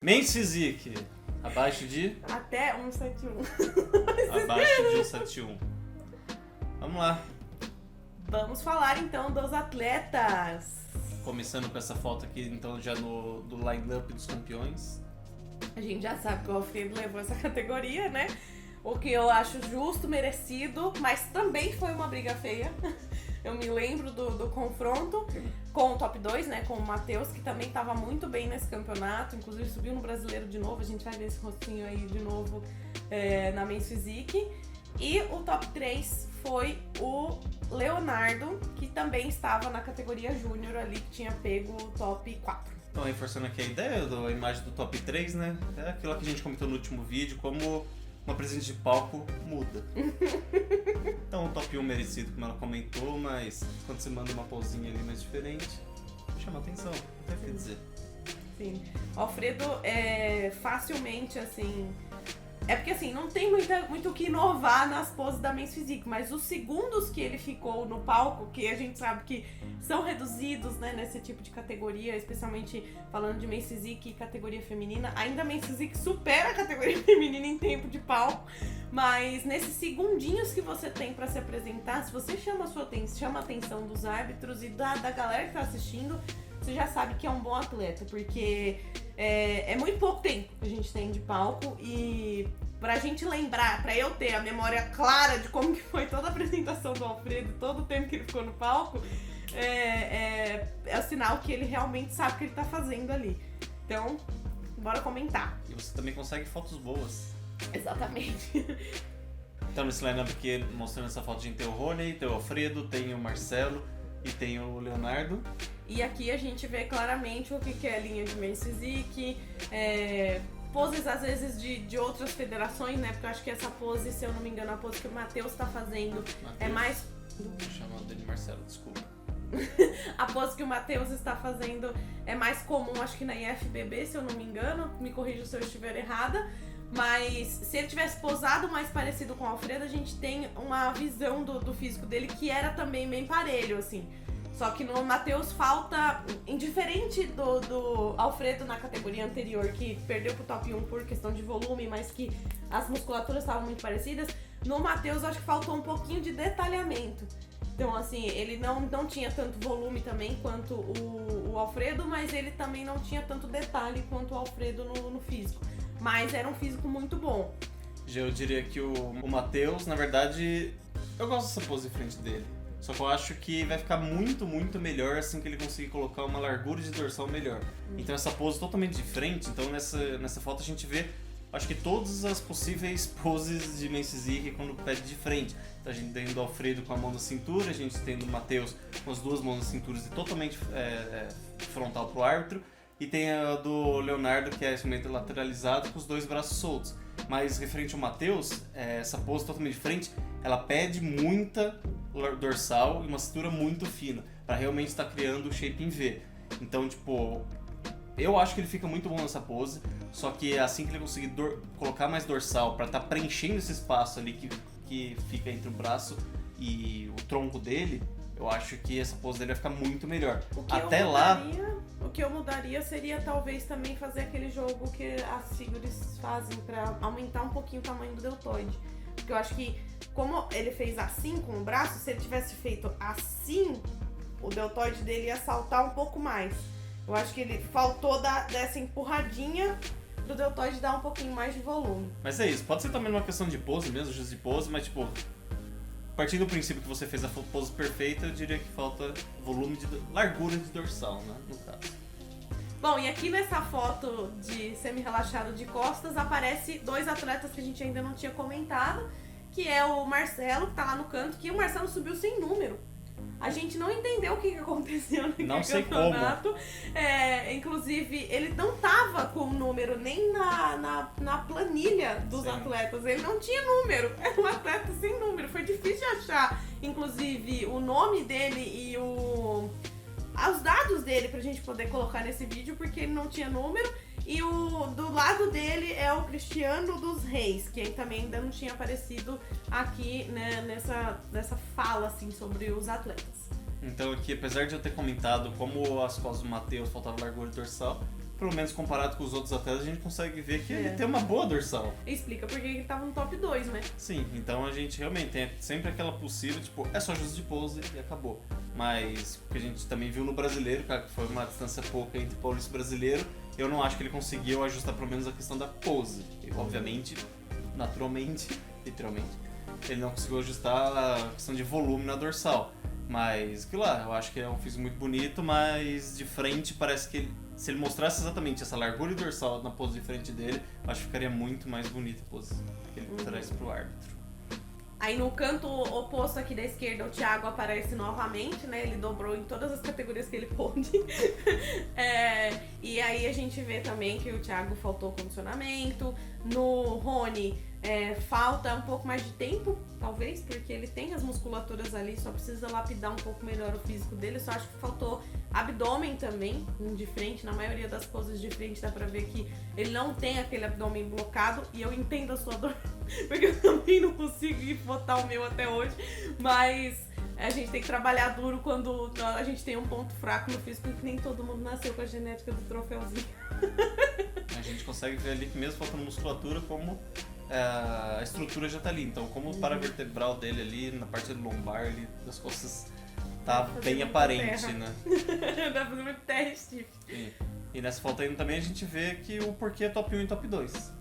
Men's Physique, abaixo de? Até 171. Abaixo de 171. Vamos lá. Vamos falar então dos atletas. Começando com essa foto aqui, então, já do line-up dos campeões. A gente já sabe que o Alfredo levou essa categoria, né? O que eu acho justo, merecido, mas também foi uma briga feia. Eu me lembro do confronto com o top 2, né? Com o Matheus, que também estava muito bem nesse campeonato. Inclusive subiu no Brasileiro de novo. A gente vai ver esse rostinho aí de novo na Men's Physique. E o top 3 foi o Leonardo, que também estava na categoria Júnior ali, que tinha pego o top 4. Então, reforçando aqui a ideia da imagem do top 3, né? É aquilo que a gente comentou no último vídeo, como uma presença de palco muda. Então, o top 1 merecido, como ela comentou, mas quando você manda uma pausinha ali mais diferente, chama atenção, não tem o que dizer. Sim. O Alfredo facilmente, assim... É porque, assim, não tem muito o que inovar nas poses da Men's Physique, mas os segundos que ele ficou no palco, que a gente sabe que são reduzidos, né, nesse tipo de categoria, especialmente falando de Men's Physique e categoria feminina, ainda a Men's Physique supera a categoria feminina em tempo de palco, mas nesses segundinhos que você tem pra se apresentar, se você chama a atenção dos árbitros e da galera que tá assistindo, você já sabe que é um bom atleta, porque é muito pouco tempo que a gente tem de palco e pra gente lembrar, pra eu ter a memória clara de como que foi toda a apresentação do Alfredo, todo o tempo que ele ficou no palco, é o sinal que ele realmente sabe o que ele tá fazendo ali. Então, bora comentar. E você também consegue fotos boas. Exatamente. Então, nesse line-up aqui, mostrando essa foto, a gente tem o Rony, tem o Alfredo, tem o Marcelo e tem o Leonardo. E aqui a gente vê claramente o que é a linha de Men's Physique, poses às vezes de outras federações, né? Porque eu acho que essa pose, se eu não me engano, a pose que o Matheus tá fazendo é mais... Tô chamando dele de Marcelo, desculpa. A pose que o Matheus está fazendo é mais comum, acho que na IFBB, se eu não me engano, me corrija se eu estiver errada. Mas se ele tivesse posado mais parecido com o Alfredo, a gente tem uma visão do físico dele que era também bem parelho, assim. Só que no Matheus falta, indiferente do Alfredo na categoria anterior, que perdeu pro top 1 por questão de volume, mas que as musculaturas estavam muito parecidas, no Matheus acho que faltou um pouquinho de detalhamento. Então, assim, ele não tinha tanto volume também quanto o Alfredo, mas ele também não tinha tanto detalhe quanto o Alfredo no físico. Mas era um físico muito bom. Já eu diria que o Matheus, na verdade, eu gosto dessa pose em frente dele. Só que eu acho que vai ficar muito, muito melhor assim que ele conseguir colocar uma largura de dorsal melhor. Então essa pose totalmente de frente, então nessa foto a gente vê, acho que todas as possíveis poses de Men's Physique quando pede de frente. Então a gente tem do Alfredo com a mão na cintura, a gente tem do Matheus com as duas mãos na cintura e totalmente frontal pro árbitro. E tem a do Leonardo, que é esse momento lateralizado com os dois braços soltos. Mas referente ao Matheus, essa pose totalmente de frente, ela pede muita dorsal e uma cintura muito fina, para realmente estar criando o shape em V. Então, tipo, eu acho que ele fica muito bom nessa pose, só que assim que ele conseguir colocar mais dorsal para estar preenchendo esse espaço ali que fica entre o braço e o tronco dele, eu acho que essa pose dele vai ficar muito melhor. O que eu mudaria seria talvez também fazer aquele jogo que as figures fazem pra aumentar um pouquinho o tamanho do deltoide. Porque eu acho que, como ele fez assim com o braço, se ele tivesse feito assim, o deltoide dele ia saltar um pouco mais. Eu acho que ele faltou dessa empurradinha do deltoide dar um pouquinho mais de volume. Mas é isso, pode ser também uma questão de pose mesmo, justo de pose, mas tipo, partindo do princípio que você fez a pose perfeita, eu diria que falta volume largura de dorsal, né, no caso. Bom, e aqui nessa foto de semi-relaxado de costas aparece dois atletas que a gente ainda não tinha comentado, que é o Marcelo, que tá lá no canto, que o Marcelo subiu sem número. A gente não entendeu o que aconteceu naquele campeonato. Inclusive, ele não tava com o número nem na planilha dos atletas. Ele não tinha número. Era um atleta sem número. Foi difícil de achar, inclusive, o nome dele e os dados dele pra gente poder colocar nesse vídeo, porque ele não tinha número. E do lado dele é o Cristiano dos Reis, que também ainda não tinha aparecido aqui, né, nessa fala assim, sobre os atletas. Então aqui, apesar de eu ter comentado como as costas do Matheus faltava largura dorsal, pelo menos comparado com os outros atletas, a gente consegue ver que ele tem uma boa dorsal. Explica por que ele tava no top 2, né? Sim, então a gente realmente tem sempre aquela possível, tipo, é só ajuste de pose e acabou. Mas o que a gente também viu no brasileiro, cara, que foi uma distância pouca entre paulista e brasileiro, eu não acho que ele conseguiu ajustar pelo menos a questão da pose. E, obviamente, naturalmente, literalmente, ele não conseguiu ajustar a questão de volume na dorsal. Mas, que lá, eu acho que é um físico muito bonito, mas de frente parece que ele, se ele mostrasse exatamente essa largura e dorsal na pose de frente dele, eu acho que ficaria muito mais bonita a pose que ele traz pro árbitro. Aí no canto oposto aqui da esquerda, o Thiago aparece novamente, né? Ele dobrou em todas as categorias que ele pôde. E aí a gente vê também que o Thiago faltou condicionamento. No Rony, falta um pouco mais de tempo, talvez, porque ele tem as musculaturas ali, só precisa lapidar um pouco melhor o físico dele. Só acho que faltou abdômen também, de frente. Na maioria das poses de frente dá pra ver que ele não tem aquele abdômen blocado. E eu entendo a sua dor, porque eu também não consigo botar o meu até hoje. Mas a gente tem que trabalhar duro quando a gente tem um ponto fraco no físico, porque nem todo mundo nasceu com a genética do troféuzinho. A gente consegue ver ali que mesmo faltando musculatura, como a estrutura já tá ali. Então, como o paravertebral dele ali, na parte do lombar ali, das costas, tá bem aparente, terra. né? Dá pra fazer muito terra stiff. E nessa foto aí também a gente vê que o porquê é top 1 e top 2.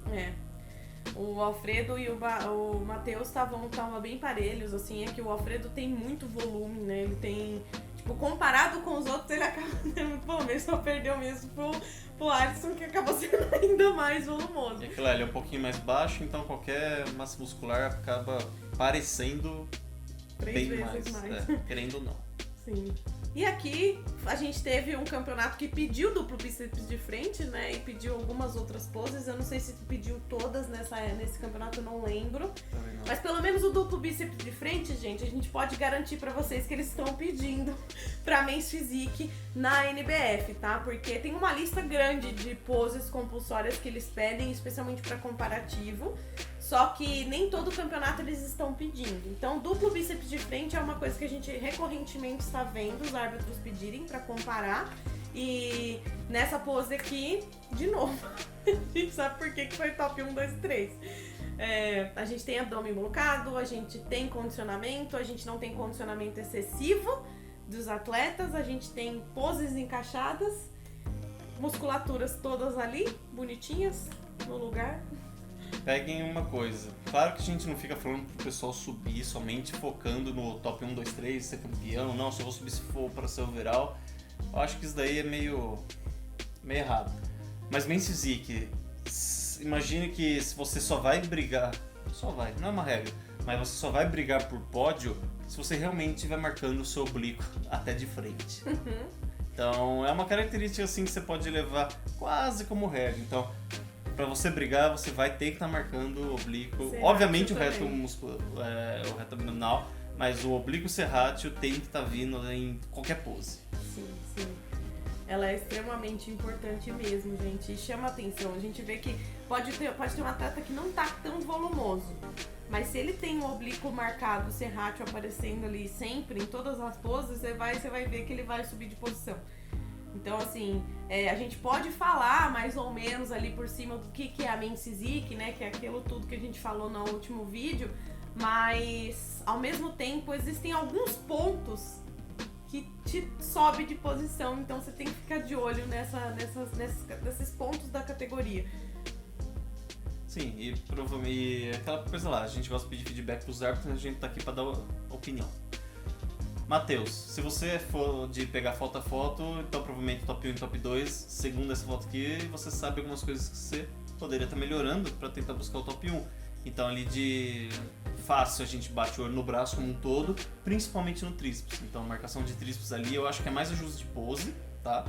O Alfredo e o Matheus estavam bem parelhos, assim, é que o Alfredo tem muito volume, né? Ele tem, tipo, comparado com os outros, ele acaba tendo muito volume. Ele só perdeu mesmo pro Alisson, que acabou sendo ainda mais volumoso. E aquilo lá, ele é um pouquinho mais baixo, então qualquer massa muscular acaba parecendo 3 bem vezes mais. Querendo ou não. Sim. E aqui a gente teve um campeonato que pediu duplo bíceps de frente, né? E pediu algumas outras poses. Eu não sei se pediu todas nesse campeonato, eu não lembro. Também não. Mas pelo menos o duplo bíceps de frente, gente, a gente pode garantir pra vocês que eles estão pedindo pra Men's Physique na NBF, tá? Porque tem uma lista grande de poses compulsórias que eles pedem, especialmente pra comparativo. Só que nem todo campeonato eles estão pedindo. Então, duplo bíceps de frente é uma coisa que a gente recorrentemente está vendo os árbitros pedirem pra comparar. E nessa pose aqui, de novo, a gente sabe por que foi top 1, 2 e 3. A gente tem abdômen blocado, a gente tem condicionamento, a gente não tem condicionamento excessivo dos atletas, a gente tem poses encaixadas, musculaturas todas ali, bonitinhas, no lugar. Peguem uma coisa. Claro que a gente não fica falando pro pessoal subir somente focando no top 1, 2, 3, ser campeão. Não, só vou subir se for para ser overall. Eu acho que isso daí é meio errado. Mas Men's Physique, imagine que se você só vai brigar, não é uma regra, mas você só vai brigar por pódio se você realmente estiver marcando o seu oblíquo até de frente. Então é uma característica assim que você pode levar quase como regra. Então, pra você brigar, você vai ter que estar marcando o oblíquo. Serrátil Obviamente o reto também. o reto abdominal, mas o oblíquo serrátil tem que estar vindo em qualquer pose. Sim, sim. Ela é extremamente importante mesmo, gente. E chama atenção. A gente vê que pode ter um atleta que não tá tão volumoso. Mas se ele tem um oblíquo marcado, serrátil aparecendo ali sempre, em todas as poses, você vai ver que ele vai subir de posição. Então, assim, a gente pode falar mais ou menos ali por cima do que é a Men's Physique, né? Que é aquilo tudo que a gente falou no último vídeo. Mas, ao mesmo tempo, existem alguns pontos que te sobe de posição. Então, você tem que ficar de olho nesses pontos da categoria. Sim, e aquela coisa lá, a gente gosta de pedir feedback pros árbitros, a gente tá aqui pra dar opinião. Matheus, se você for de pegar foto a foto, então provavelmente top 1 e top 2, segundo essa foto aqui, você sabe algumas coisas que você poderia estar melhorando para tentar buscar o top 1. Então ali de fácil a gente bate o olho no braço como um todo, principalmente no tríceps. Então marcação de tríceps ali eu acho que é mais ajuste de pose, tá?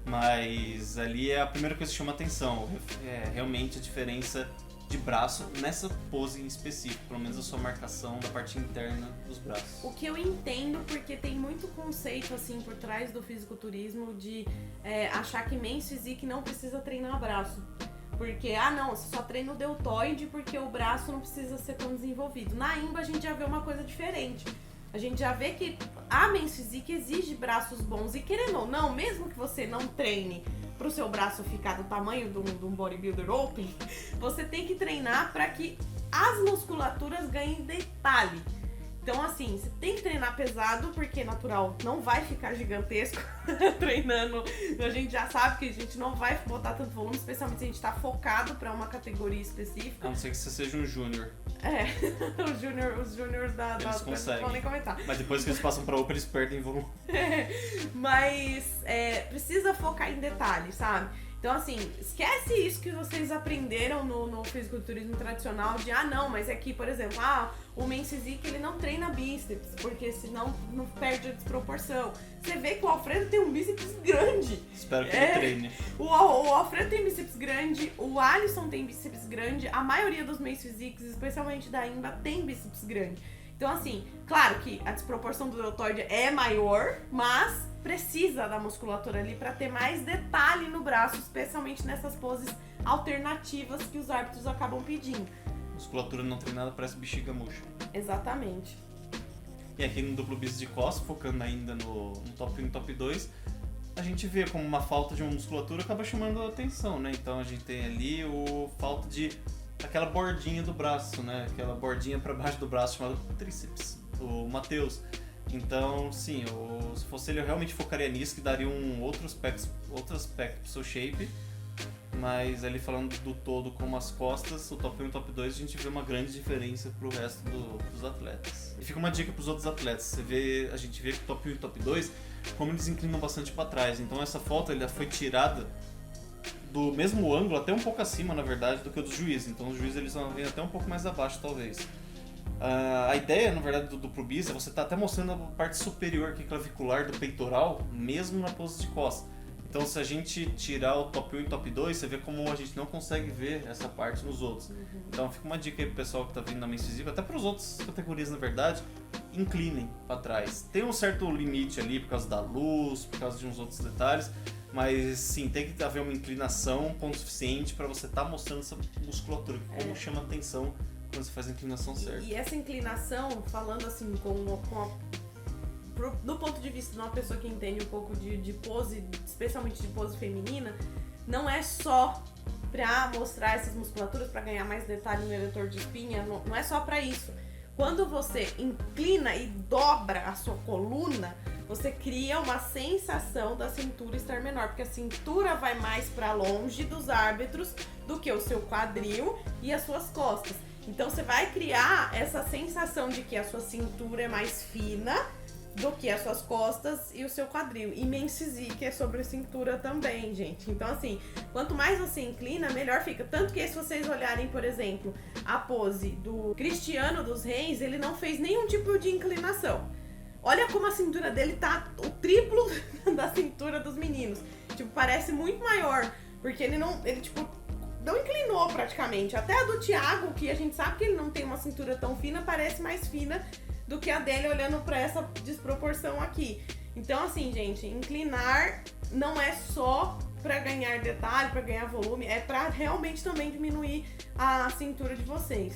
Mas ali é a primeira coisa que chama atenção, é realmente a diferença de braço nessa pose em específico, pelo menos a sua marcação da parte interna dos braços. O que eu entendo, porque tem muito conceito assim por trás do fisiculturismo de achar que Men's Physique não precisa treinar braço. Porque, não, você só treina o deltoide porque o braço não precisa ser tão desenvolvido. Na IMBA a gente já vê uma coisa diferente. A gente já vê que a Men's Physique exige braços bons e querendo ou não, mesmo que você não treine pro seu braço ficar do tamanho de um bodybuilder open, você tem que treinar para que as musculaturas ganhem detalhe. Então, assim, você tem que treinar pesado, porque natural não vai ficar gigantesco treinando. A gente já sabe que a gente não vai botar tanto volume, especialmente se a gente tá focado pra uma categoria específica. A não ser que você seja um júnior. Os júniors da conseguem. não vão nem comentar. Mas depois que eles passam pra Open, eles perdem volume. Mas precisa focar em detalhes, sabe? Então, assim, esquece isso que vocês aprenderam no fisiculturismo tradicional de, não, mas é que, por exemplo, o Men's Physique, ele não treina bíceps, porque senão não perde a desproporção. Você vê que o Alfredo tem um bíceps grande. Espero que ele treine. O Alfredo tem bíceps grande, o Alisson tem bíceps grande, a maioria dos Men's Physiques, especialmente da IMBA, tem bíceps grande. Então, assim, claro que a desproporção do deltoide é maior, mas precisa da musculatura ali para ter mais detalhe no braço, especialmente nessas poses alternativas que os árbitros acabam pedindo. Musculatura não treinada parece bexiga murcha. Exatamente. E aqui no duplo bíceps de costas, focando ainda no top 1 e top 2, a gente vê como uma falta de uma musculatura acaba chamando a atenção, né? Então a gente tem ali falta de aquela bordinha do braço, né? Aquela bordinha para baixo do braço chamada tríceps, o Matheus. Então, sim, se fosse ele, eu realmente focaria nisso, que daria um outro aspecto pro seu shape. Mas ali falando do todo como as costas, o top 1 e o top 2, a gente vê uma grande diferença pro resto dos atletas. E fica uma dica pros outros atletas, a gente vê que o top 1 e o top 2, como eles inclinam bastante para trás. Então essa foto ela foi tirada do mesmo ângulo, até um pouco acima, na verdade, do que o dos juízes. Então os juízes eles vão vir até um pouco mais abaixo, talvez. A ideia, na verdade, do duplo bíceps é você tá até mostrando a parte superior aqui, clavicular do peitoral, mesmo na pose de costas. Então, se a gente tirar o top 1 e o top 2, você vê como a gente não consegue ver essa parte nos outros. Então, fica uma dica aí pro pessoal que tá vindo na Men's Physique, até pros outras categorias, na verdade, inclinem para trás. Tem um certo limite ali por causa da luz, por causa de uns outros detalhes, mas sim, tem que haver uma inclinação ponto suficiente para você estar mostrando essa musculatura, como chama atenção quando você faz a inclinação certa. E essa inclinação, falando assim, do ponto de vista de uma pessoa que entende um pouco de pose, especialmente de pose feminina, não é só pra mostrar essas musculaturas, pra ganhar mais detalhe no eretor de espinha, não é só pra isso. Quando você inclina e dobra a sua coluna, você cria uma sensação da cintura estar menor, porque a cintura vai mais pra longe dos árbitros do que o seu quadril e as suas costas. Então você vai criar essa sensação de que a sua cintura é mais fina do que as suas costas e o seu quadril. E Men's Physique é sobre cintura também, gente. Então, assim, quanto mais você inclina, melhor fica. Tanto que se vocês olharem, por exemplo, a pose do Cristiano dos Reis, ele não fez nenhum tipo de inclinação. Olha como a cintura dele tá o triplo da cintura dos meninos. Tipo, parece muito maior, porque ele não inclinou praticamente. Até a do Thiago, que a gente sabe que ele não tem uma cintura tão fina, parece mais fina do que a dele, olhando pra essa desproporção aqui. Então, assim, gente, inclinar não é só pra ganhar detalhe, pra ganhar volume, é pra realmente também diminuir a cintura de vocês.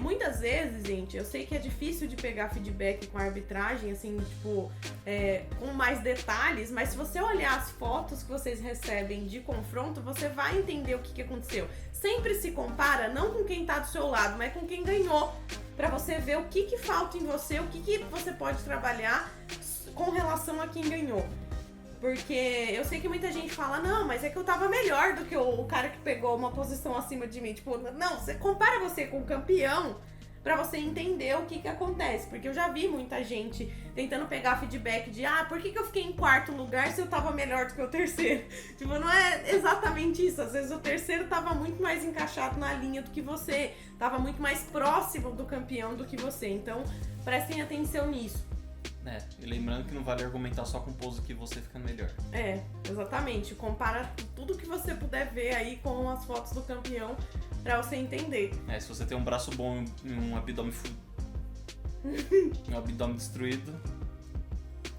Muitas vezes, gente, eu sei que é difícil de pegar feedback com a arbitragem, assim, tipo, com mais detalhes, mas se você olhar as fotos que vocês recebem de confronto, você vai entender o que aconteceu. Sempre se compara, não com quem tá do seu lado, mas com quem ganhou, pra você ver o que falta em você, o que você pode trabalhar com relação a quem ganhou. Porque eu sei que muita gente fala, não, mas é que eu tava melhor do que o cara que pegou uma posição acima de mim. Tipo, não, você compara você com o campeão pra você entender o que acontece. Porque eu já vi muita gente tentando pegar feedback de, por que eu fiquei em quarto lugar se eu tava melhor do que o terceiro? Tipo, não é exatamente isso. Às vezes o terceiro tava muito mais encaixado na linha do que você. Tava muito mais próximo do campeão do que você. Então, prestem atenção nisso. E lembrando que não vale argumentar só com pose que você fica melhor. Exatamente. Compara tudo que você puder ver aí com as fotos do campeão pra você entender. Se você tem um braço bom e um abdômen um abdômen destruído,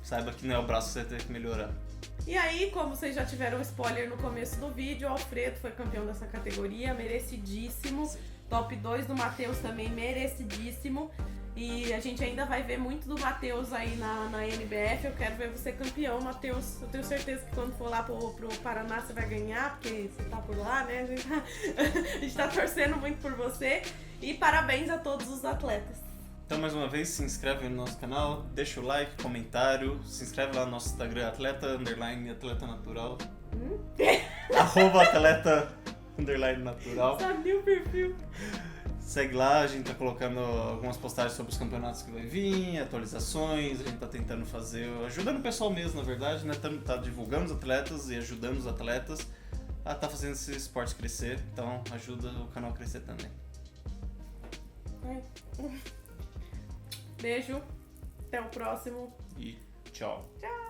saiba que não é o braço que você tem que melhorar. E aí, como vocês já tiveram spoiler no começo do vídeo, o Alfredo foi campeão dessa categoria, merecidíssimo. Top 2 do Matheus também, merecidíssimo. E a gente ainda vai ver muito do Matheus aí na NBF. Eu quero ver você campeão, Matheus. Eu tenho certeza que quando for lá pro Paraná você vai ganhar, porque você tá por lá, né? A gente tá torcendo muito por você. E parabéns a todos os atletas. Então, mais uma vez, se inscreve no nosso canal, deixa o like, comentário, se inscreve lá no nosso Instagram, atleta_natural. @atleta_natural. Sabia o perfil. Segue lá, a gente tá colocando algumas postagens sobre os campeonatos que vai vir, atualizações, a gente tá tentando fazer, ajudando o pessoal mesmo, na verdade, né? Tá divulgando os atletas e ajudando os atletas a tá fazendo esse esporte crescer, então ajuda o canal a crescer também. Beijo, até o próximo. E tchau. Tchau.